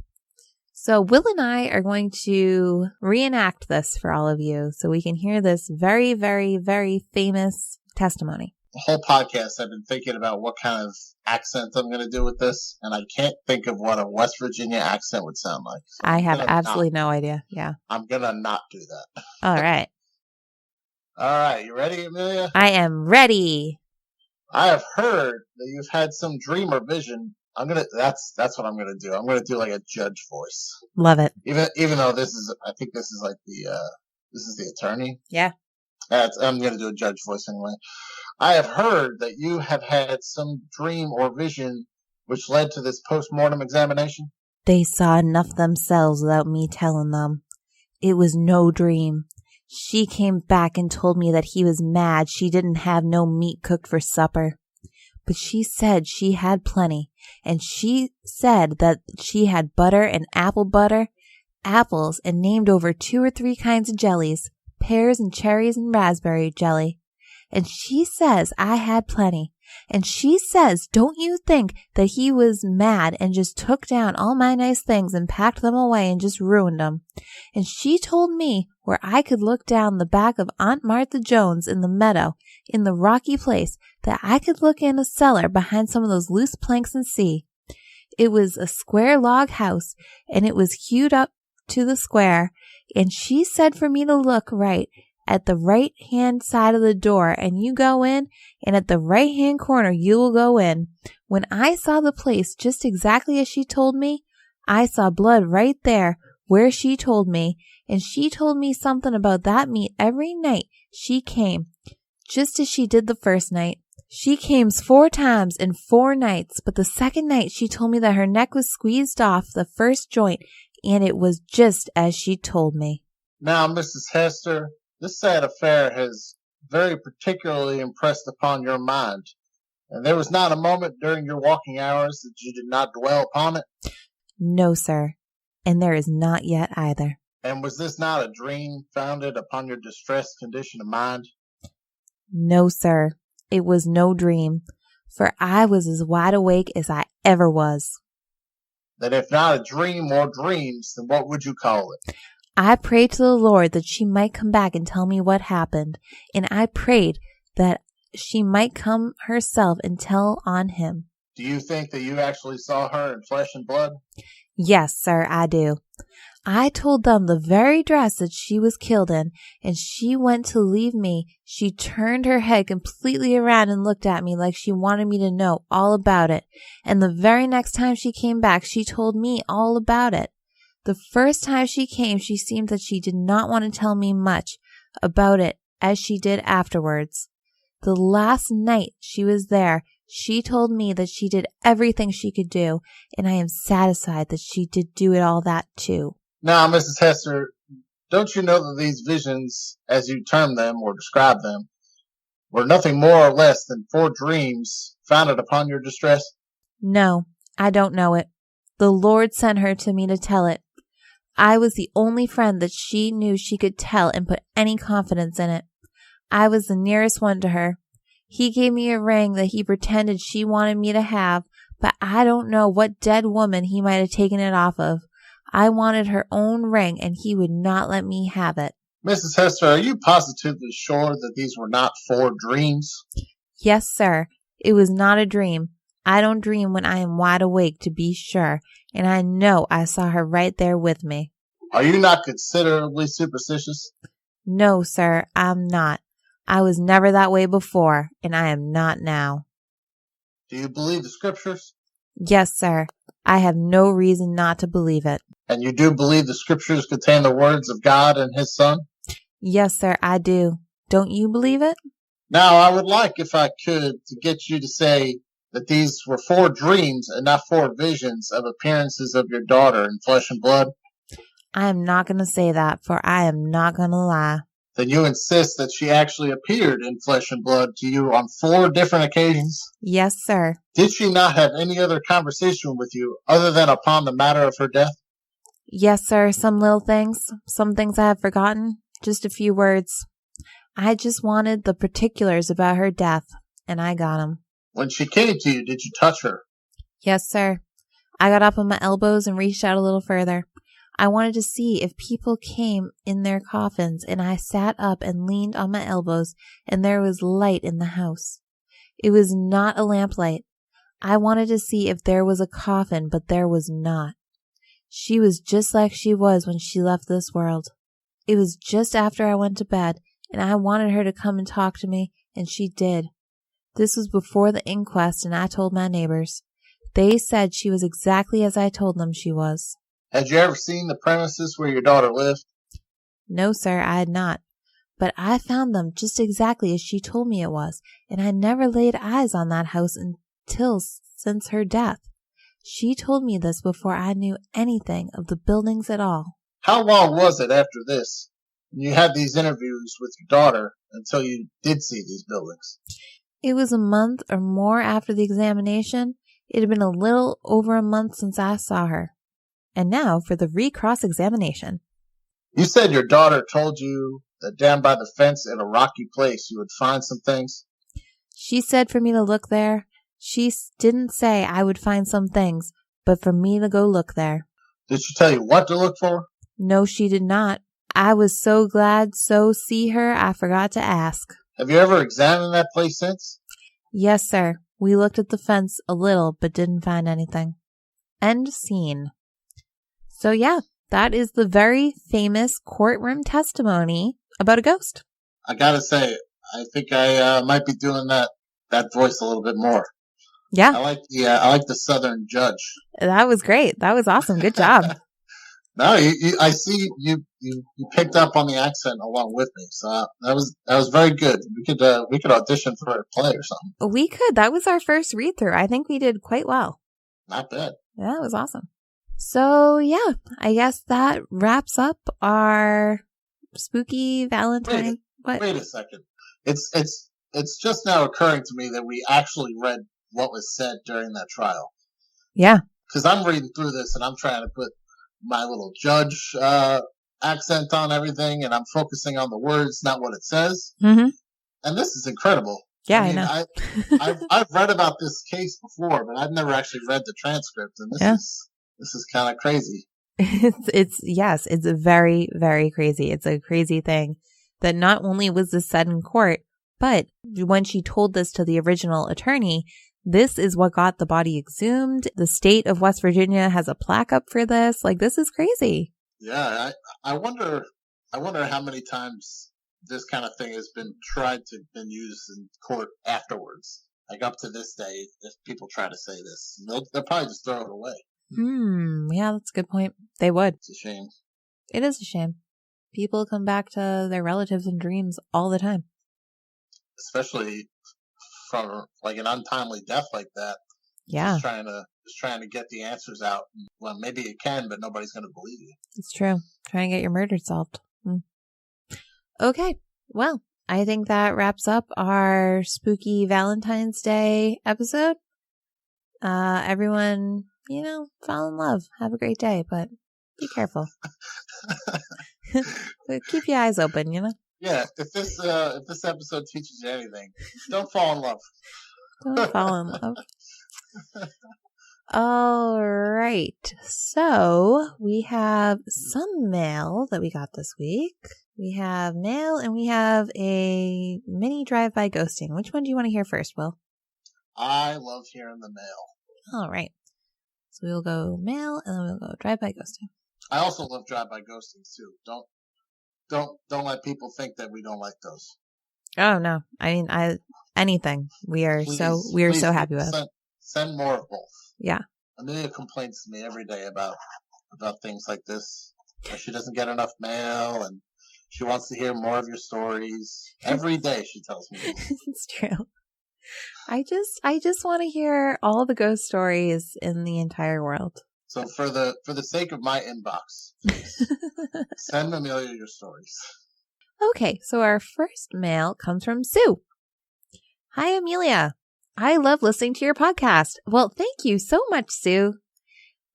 Speaker 2: So Will and I are going to reenact this for all of you so we can hear this very, very, very famous testimony.
Speaker 3: The whole podcast I've been thinking about what kind of accent I'm going to do with this, and I can't think of what a West Virginia accent would sound like. So
Speaker 2: I have absolutely no idea. Yeah.
Speaker 3: I'm going to not do that.
Speaker 2: All right.
Speaker 3: All right. You ready, Amelia?
Speaker 2: I am ready.
Speaker 3: I have heard that you've had some dream or vision. That's what I'm gonna do. I'm gonna do like a judge voice.
Speaker 2: Love it.
Speaker 3: Even though I think this is like this is the attorney.
Speaker 2: Yeah.
Speaker 3: I'm gonna do a judge voice anyway. I have heard that you have had some dream or vision which led to this post-mortem examination.
Speaker 2: They saw enough themselves without me telling them. It was no dream. She came back and told me that he was mad she didn't have no meat cooked for supper. But she said she had plenty, and she said that she had butter and apple butter, apples, and named over 2 or 3 kinds of jellies, pears and cherries and raspberry jelly. And she says I had plenty, And she says, don't you think that he was mad and just took down all my nice things and packed them away and just ruined them? And she told me where I could look down the back of Aunt Martha Jones in the meadow, in the rocky place, that I could look in a cellar behind some of those loose planks and see. It was a square log house, and it was hewed up to the square, and she said for me to look right at the right-hand side of the door, and you go in, and at the right-hand corner you will go in. When I saw the place just exactly as she told me, I saw blood right there where she told me, and she told me something about that meat every night she came, just as she did the first night. She came 4 times in 4 nights, but the second night she told me that her neck was squeezed off the first joint, and it was just as she told me.
Speaker 3: Now, Mrs. Hester, this sad affair has very particularly impressed upon your mind, and there was not a moment during your walking hours that you did not dwell upon it?
Speaker 2: No, sir, and there is not yet either.
Speaker 3: And was this not a dream founded upon your distressed condition of mind?
Speaker 2: No, sir, it was no dream, for I was as wide awake as I ever was.
Speaker 3: Then if not a dream or dreams, then what would you call it?
Speaker 2: I prayed to the Lord that she might come back and tell me what happened, and I prayed that she might come herself and tell on him.
Speaker 3: Do you think that you actually saw her in flesh and blood?
Speaker 2: Yes, sir, I do. I told them the very dress that she was killed in, and she went to leave me. She turned her head completely around and looked at me like she wanted me to know all about it. And the very next time she came back, she told me all about it. The first time she came, she seemed that she did not want to tell me much about it as she did afterwards. The last night she was there, she told me that she did everything she could do, and I am satisfied that she did do it all that too.
Speaker 3: Now, Mrs. Hester, don't you know that these visions, as you term them or describe them, were nothing more or less than 4 dreams founded upon your distress?
Speaker 2: No, I don't know it. The Lord sent her to me to tell it. I was the only friend that she knew she could tell and put any confidence in it. I was the nearest one to her. He gave me a ring that he pretended she wanted me to have, but I don't know what dead woman he might have taken it off of. I wanted her own ring, and he would not let me have it.
Speaker 3: Mrs. Hester, are you positively sure that these were not 4 dreams?
Speaker 2: Yes, sir. It was not a dream. I don't dream when I am wide awake, to be sure, and I know I saw her right there with me.
Speaker 3: Are you not considerably superstitious?
Speaker 2: No, sir, I'm not. I was never that way before, and I am not now.
Speaker 3: Do you believe the scriptures?
Speaker 2: Yes, sir. I have no reason not to believe it.
Speaker 3: And you do believe the scriptures contain the words of God and His Son?
Speaker 2: Yes, sir, I do. Don't you believe it?
Speaker 3: Now, I would like, if I could, to get you to say that these were 4 dreams and not 4 visions of appearances of your daughter in flesh and blood.
Speaker 2: I am not going to say that, for I am not going to lie.
Speaker 3: Then you insist that she actually appeared in flesh and blood to you on 4 different occasions?
Speaker 2: Yes, sir.
Speaker 3: Did she not have any other conversation with you other than upon the matter of her death?
Speaker 2: Yes, sir, some little things. Some things I have forgotten. Just a few words. I just wanted the particulars about her death, and I got 'em.
Speaker 3: When she came to you, did you touch her?
Speaker 2: Yes, sir. I got up on my elbows and reached out a little further. I wanted to see if people came in their coffins, and I sat up and leaned on my elbows, and there was light in the house. It was not a lamplight. I wanted to see if there was a coffin, but there was not. She was just like she was when she left this world. It was just after I went to bed, and I wanted her to come and talk to me, and she did. This was before the inquest, and I told my neighbors. They said she was exactly as I told them she was.
Speaker 3: Had you ever seen the premises where your daughter lived?
Speaker 2: No, sir, I had not. But I found them just exactly as she told me it was, and I never laid eyes on that house until since her death. She told me this before I knew anything of the buildings at all.
Speaker 3: How long was it after this, when you had these interviews with your daughter, until you did see these buildings?
Speaker 2: It was a month or more after the examination. It had been a little over a month since I saw her. And now for the recross-examination.
Speaker 3: You said your daughter told you that down by the fence in a rocky place you would find some things?
Speaker 2: She said for me to look there. She didn't say I would find some things, but for me to go look there.
Speaker 3: Did she tell you what to look for?
Speaker 2: No, she did not. I was so glad so see her, I forgot to ask.
Speaker 3: Have you ever examined that place since?
Speaker 2: Yes, sir. We looked at the fence a little, but didn't find anything. End scene. So yeah, that is the very famous courtroom testimony about a ghost.
Speaker 3: I gotta say, I think I might be doing that voice a little bit more.
Speaker 2: Yeah.
Speaker 3: I like the Southern judge.
Speaker 2: That was great. That was awesome. Good job.
Speaker 3: No, I see you picked up on the accent along with me, so that was very good. We could audition for a play or something.
Speaker 2: We could. That was our first read through. I think we did quite well.
Speaker 3: Not bad.
Speaker 2: Yeah, it was awesome. So yeah, I guess that wraps up our spooky Valentine.
Speaker 3: Wait a second. It's just now occurring to me that we actually read what was said during that trial.
Speaker 2: Yeah.
Speaker 3: Because I'm reading through this and I'm trying to put my little judge accent on everything, and I'm focusing on the words, not what it says.
Speaker 2: Mm-hmm.
Speaker 3: And this is incredible.
Speaker 2: Yeah, I know.
Speaker 3: I've read about this case before, but I've never actually read the transcript, and this is kind of crazy.
Speaker 2: It's very, very crazy. It's a crazy thing that not only was this said in court, but when she told this to the original attorney, this is what got the body exhumed. The state of West Virginia has a plaque up for this. Like, this is crazy.
Speaker 3: Yeah, I wonder how many times this kind of thing has been been used in court afterwards. Like up to this day, if people try to say this, they'll probably just throw it away.
Speaker 2: Yeah, that's a good point. They would.
Speaker 3: It's a shame.
Speaker 2: It is a shame. People come back to their relatives in dreams all the time.
Speaker 3: Especially from like an untimely death like that.
Speaker 2: Yeah.
Speaker 3: Just trying to get the answers out. Well, maybe you can, but nobody's going to believe you.
Speaker 2: It's true. Trying to get your murder solved. Okay. Well, I think that wraps up our spooky Valentine's Day episode. Everyone, fall in love. Have a great day, but be careful. Keep your eyes open,
Speaker 3: Yeah, if this episode teaches you anything, don't fall in love.
Speaker 2: Don't fall in love. All right. So we have some mail that we got this week. We have mail and we have a mini drive-by ghosting. Which one do you want to hear first, Will?
Speaker 3: I love hearing the mail.
Speaker 2: All right. So we'll go mail and then we'll go drive-by ghosting.
Speaker 3: I also love drive-by ghostings too. Don't let people think that we don't like those.
Speaker 2: Oh no. I mean, anything. We're so happy with.
Speaker 3: Send more of both.
Speaker 2: Yeah.
Speaker 3: Amelia complains to me every day about things like this. She doesn't get enough mail and she wants to hear more of your stories. Every day she tells me this.
Speaker 2: It's true. I just want to hear all the ghost stories in the entire world.
Speaker 3: So for the sake of my inbox, send Amelia your stories.
Speaker 2: Okay, so our first mail comes from Sue. Hi, Amelia. I love listening to your podcast. Well, thank you so much, Sue.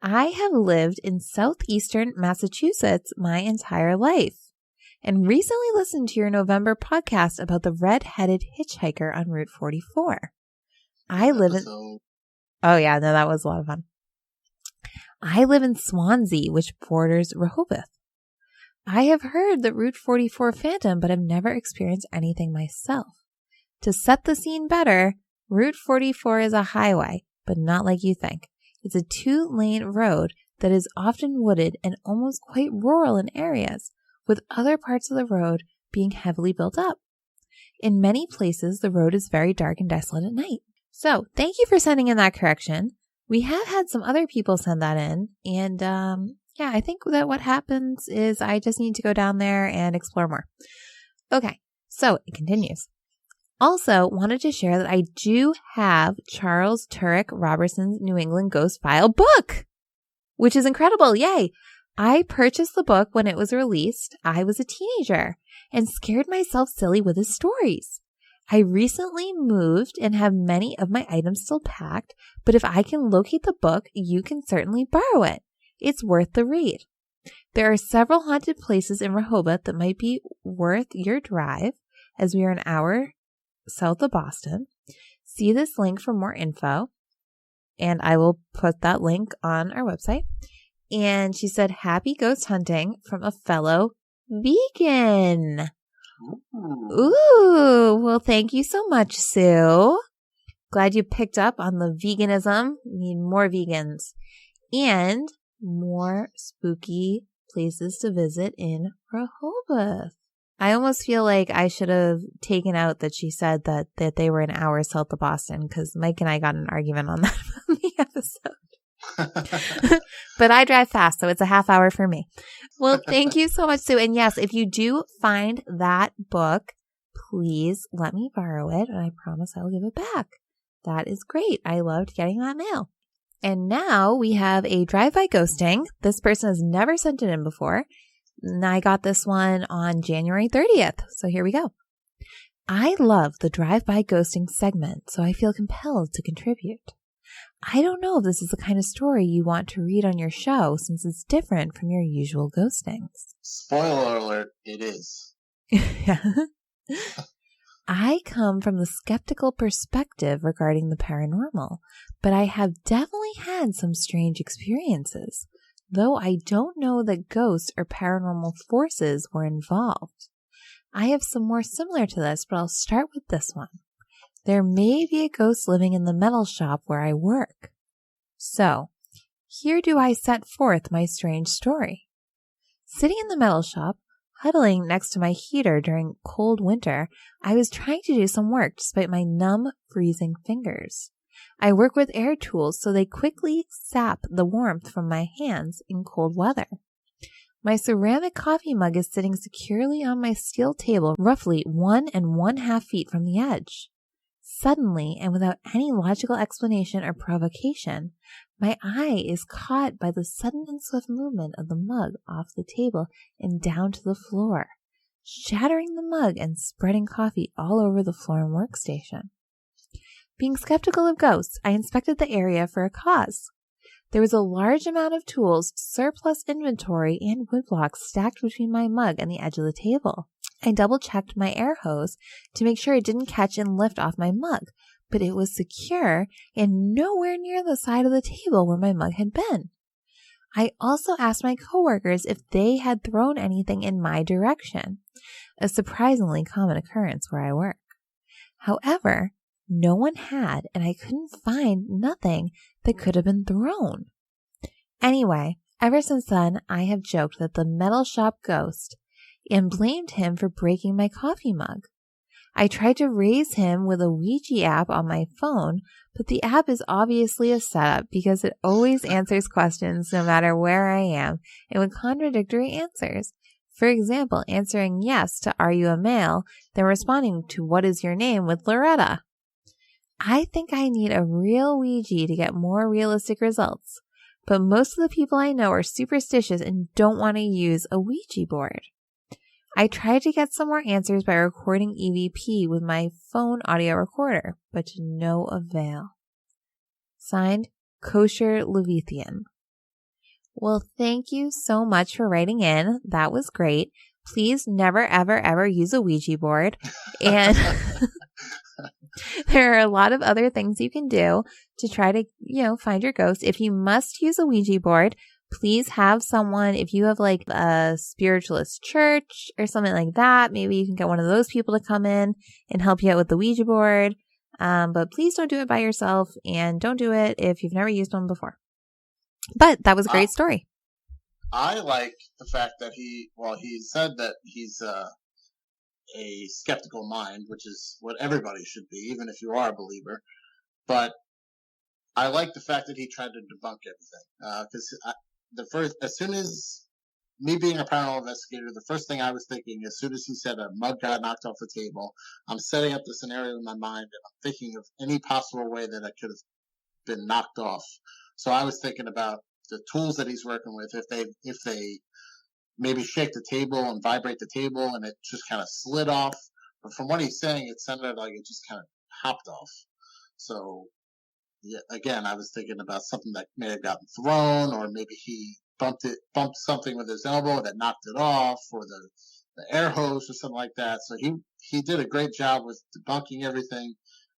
Speaker 2: I have lived in southeastern Massachusetts my entire life and recently listened to your November podcast about the red-headed hitchhiker on Route 44. Oh yeah, no, that was a lot of fun. I live in Swansea, which borders Rehoboth. I have heard the Route 44 phantom, but have never experienced anything myself. To set the scene better, Route 44 is a highway, but not like you think. It's a 2-lane road that is often wooded and almost quite rural in areas, with other parts of the road being heavily built up. In many places, the road is very dark and desolate at night. So, thank you for sending in that correction. We have had some other people send that in, and I think that what happens is I just need to go down there and explore more. Okay, so it continues. Also, wanted to share that I do have Charles Turek Robertson's New England Ghost File book, which is incredible. Yay! I purchased the book when it was released. I was a teenager and scared myself silly with his stories. I recently moved and have many of my items still packed, but if I can locate the book, you can certainly borrow it. It's worth the read. There are several haunted places in Rehoboth that might be worth your drive, as we are an hour south of Boston. See this link for more info. And I will put that link on our website. And she said, happy ghost hunting from a fellow vegan. Ooh, well, thank you so much, Sue. Glad you picked up on the veganism. We need more vegans and more spooky places to visit in Rehoboth. I almost feel like I should have taken out that she said that they were an hour south of Boston, because Mike and I got in an argument on that on the episode. But I drive fast, so it's a half hour for me. Well, thank you so much, Sue. And yes, if you do find that book, please let me borrow it, and I promise I will give it back. That is great. I loved getting that mail. And now we have a drive-by ghosting. This person has never sent it in before. And I got this one on January 30th. So here we go. I love the drive-by ghosting segment, so I feel compelled to contribute. I don't know if this is the kind of story you want to read on your show, since it's different from your usual ghostings.
Speaker 3: Spoiler alert, it is.
Speaker 2: I come from the skeptical perspective regarding the paranormal, but I have definitely had some strange experiences, though I don't know that ghosts or paranormal forces were involved. I have some more similar to this, but I'll start with this one. There may be a ghost living in the metal shop where I work. So, here do I set forth my strange story. Sitting in the metal shop, huddling next to my heater during cold winter, I was trying to do some work despite my numb, freezing fingers. I work with air tools, so they quickly sap the warmth from my hands in cold weather. My ceramic coffee mug is sitting securely on my steel table, roughly 1 1/2 feet from the edge. Suddenly, and without any logical explanation or provocation, my eye is caught by the sudden and swift movement of the mug off the table and down to the floor, shattering the mug and spreading coffee all over the floor and workstation. Being skeptical of ghosts, I inspected the area for a cause. There was a large amount of tools, surplus inventory, and woodblocks stacked between my mug and the edge of the table. I double-checked my air hose to make sure it didn't catch and lift off my mug, but it was secure and nowhere near the side of the table where my mug had been. I also asked my coworkers if they had thrown anything in my direction, a surprisingly common occurrence where I work. However, no one had, and I couldn't find nothing that could have been thrown. Anyway, ever since then, I have joked that the metal shop ghost and blamed him for breaking my coffee mug. I tried to raise him with a Ouija app on my phone, but the app is obviously a setup because it always answers questions no matter where I am and with contradictory answers. For example, answering yes to "Are you a male?" then responding to "What is your name?" with Loretta. I think I need a real Ouija to get more realistic results, but most of the people I know are superstitious and don't want to use a Ouija board. I tried to get some more answers by recording EVP with my phone audio recorder, but to no avail. Signed, Kosher Levithian. Well, thank you so much for writing in. That was great. Please never, ever, ever use a Ouija board. And there are a lot of other things you can do to try to, find your ghost. If you must use a Ouija board, please have someone, if you have like a spiritualist church or something like that, maybe you can get one of those people to come in and help you out with the Ouija board. But please don't do it by yourself, and don't do it if you've never used one before. But that was a great story.
Speaker 3: I like the fact that he said that he's a skeptical mind, which is what everybody should be, even if you are a believer. But I like the fact that he tried to debunk everything. Because as soon as me being a paranormal investigator, the first thing I was thinking, as soon as he said a mug got knocked off the table, I'm setting up the scenario in my mind, and I'm thinking of any possible way that it could have been knocked off. So I was thinking about the tools that he's working with. If they maybe shake the table and vibrate the table, and it just kind of slid off. But from what he's saying, it sounded like it just kind of hopped off. So yeah, again, I was thinking about something that may have gotten thrown, or maybe he bumped something with his elbow that knocked it off, or air hose or something like that. So he did a great job with debunking everything,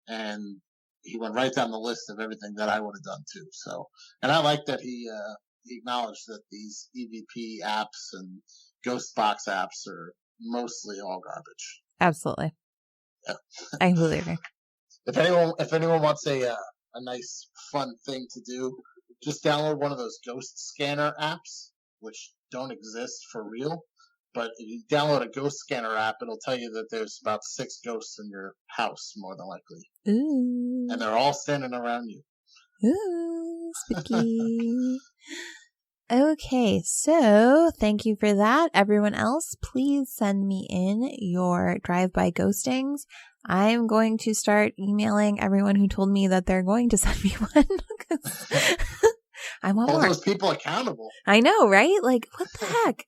Speaker 3: and he went right down the list of everything that I would have done too. So, and I like that he acknowledged that these EVP apps and ghost box apps are mostly all garbage.
Speaker 2: Absolutely.
Speaker 3: Yeah.
Speaker 2: I completely agree.
Speaker 3: If anyone wants a nice fun thing to do, just download one of those ghost scanner apps, which don't exist for real. But if you download a ghost scanner app, it'll tell you that there's about 6 ghosts in your house, more than likely.
Speaker 2: Ooh.
Speaker 3: And they're all standing around you.
Speaker 2: Ooh, spooky. Okay, so thank you for that. Everyone else, please send me in your drive-by ghostings. I'm going to start emailing everyone who told me that they're going to send me one. I want
Speaker 3: Hold
Speaker 2: more.
Speaker 3: those people accountable.
Speaker 2: I know, right? Like, what the heck?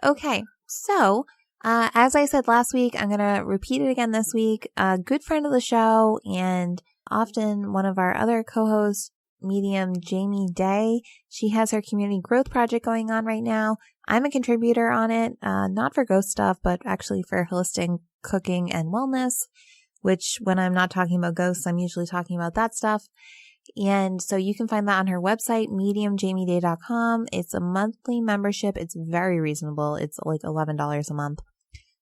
Speaker 2: Okay, so as I said last week, I'm going to repeat it again this week. A good friend of the show and often one of our other co-hosts, medium Jamie Day. She has her community growth project going on right now. I'm a contributor on it, not for ghost stuff, but actually for holistic cooking and wellness, which when I'm not talking about ghosts, I'm usually talking about that stuff. And so you can find that on her website, mediumjamieday.com. It's a monthly membership. It's very reasonable. It's like $11 a month.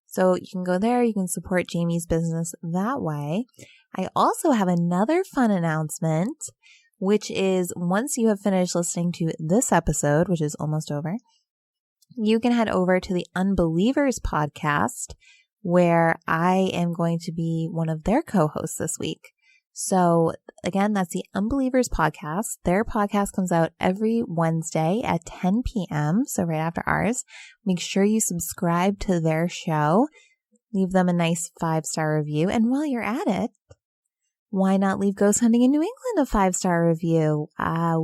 Speaker 2: So you can go there. You can support Jamie's business that way. I also have another fun announcement, which is once you have finished listening to this episode, which is almost over, you can head over to the Unbelievers podcast, where I am going to be one of their co-hosts this week. So again, that's the Unbelievers podcast. Their podcast comes out every Wednesday at 10 p.m., so right after ours. Make sure you subscribe to their show. Leave them a nice 5-star review. And while you're at it, why not leave Ghost Hunting in New England a 5-star review?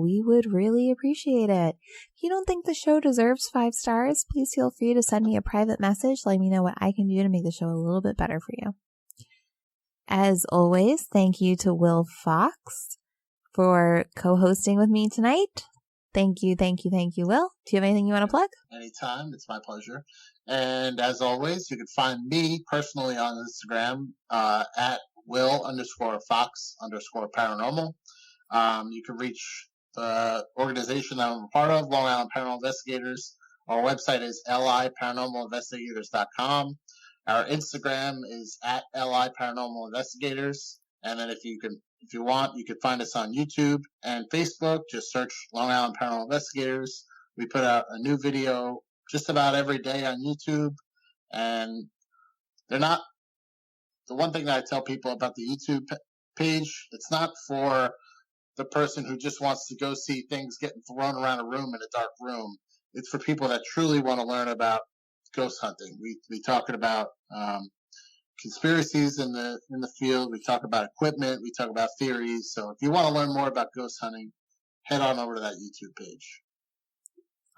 Speaker 2: We would really appreciate it. If you don't think the show deserves 5 stars, please feel free to send me a private message. Let me know what I can do to make the show a little bit better for you. As always, thank you to Will Fox for co-hosting with me tonight. Thank you, Will. Do you have anything you want to plug?
Speaker 3: Anytime. It's my pleasure. And as always, you can find me personally on Instagram at Will_Fox_paranormal. You can reach the organization that I'm a part of, Long Island Paranormal Investigators. Our website is liparanormalinvestigators.com. Our Instagram is at LI Paranormal Investigators. And then if you want, you can find us on YouTube and Facebook. Just search Long Island Paranormal Investigators. We put out a new video just about every day on YouTube. And they're not, the one thing that I tell people about the YouTube page, it's not for the person who just wants to go see things getting thrown around a room in a dark room. It's for people that truly want to learn about ghost hunting. We talking about conspiracies in the field. We talk about equipment. We talk about theories. So if you want to learn more about ghost hunting, head on over to that YouTube page.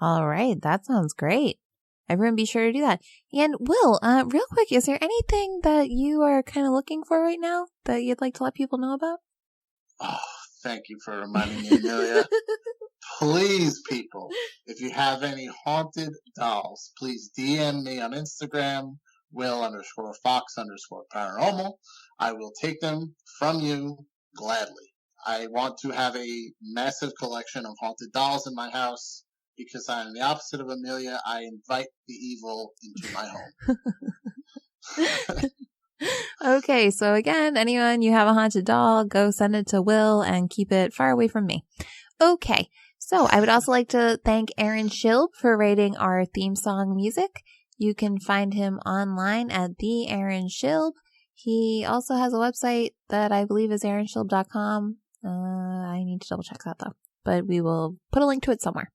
Speaker 2: All right, that sounds great. Everyone be sure to do that. And Will, real quick, is there anything that you are kind of looking for right now that you'd like to let people know about?
Speaker 3: Oh, thank you for reminding me, Amelia. Please, people, if you have any haunted dolls, please DM me on Instagram, Will_Fox_paranormal. I will take them from you gladly. I want to have a massive collection of haunted dolls in my house because I am the opposite of Amelia. I invite the evil into my home.
Speaker 2: Okay, so again, anyone you have a haunted doll, go send it to Will and keep it far away from me. Okay. So I would also like to thank Aaron Schilb for writing our theme song music. You can find him online at the Aaron Schilb. He also has a website that I believe is aaronschilb.com. I need to double check that though, but we will put a link to it somewhere.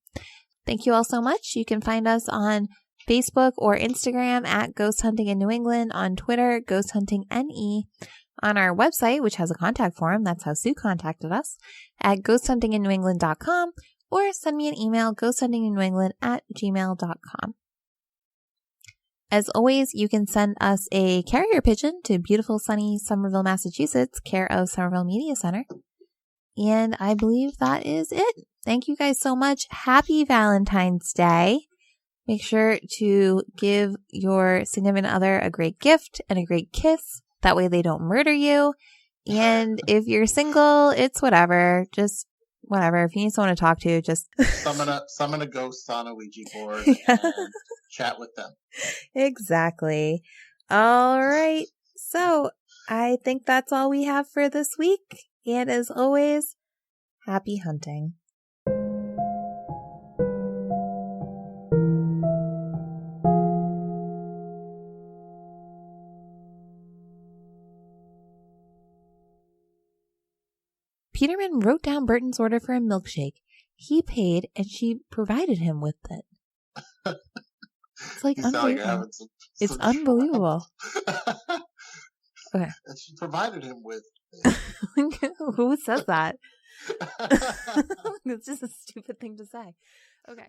Speaker 2: Thank you all so much. You can find us on Facebook or Instagram at Ghost Hunting in New England, on Twitter, Ghost Hunting NE. On our website, which has a contact form, that's how Sue contacted us, at ghosthuntinginnewengland.com, or send me an email, ghosthuntinginnewengland@gmail.com. As always, you can send us a carrier pigeon to beautiful, sunny Somerville, Massachusetts, care of Somerville Media Center. And I believe that is it. Thank you guys so much. Happy Valentine's Day. Make sure to give your significant other a great gift and a great kiss. That way they don't murder you. And if you're single, it's whatever. Just whatever. If you need someone to talk to, just
Speaker 3: summon a ghost on a Ouija board
Speaker 2: Yeah.
Speaker 3: and chat with them.
Speaker 2: Exactly. All right. So I think that's all we have for this week. And as always, happy hunting. Peterman wrote down Burton's order for a milkshake. He paid, and she provided him with it. It's like unbelievable. It's unbelievable. Okay.
Speaker 3: And she provided him with.
Speaker 2: Who says that? It's just a stupid thing to say. Okay.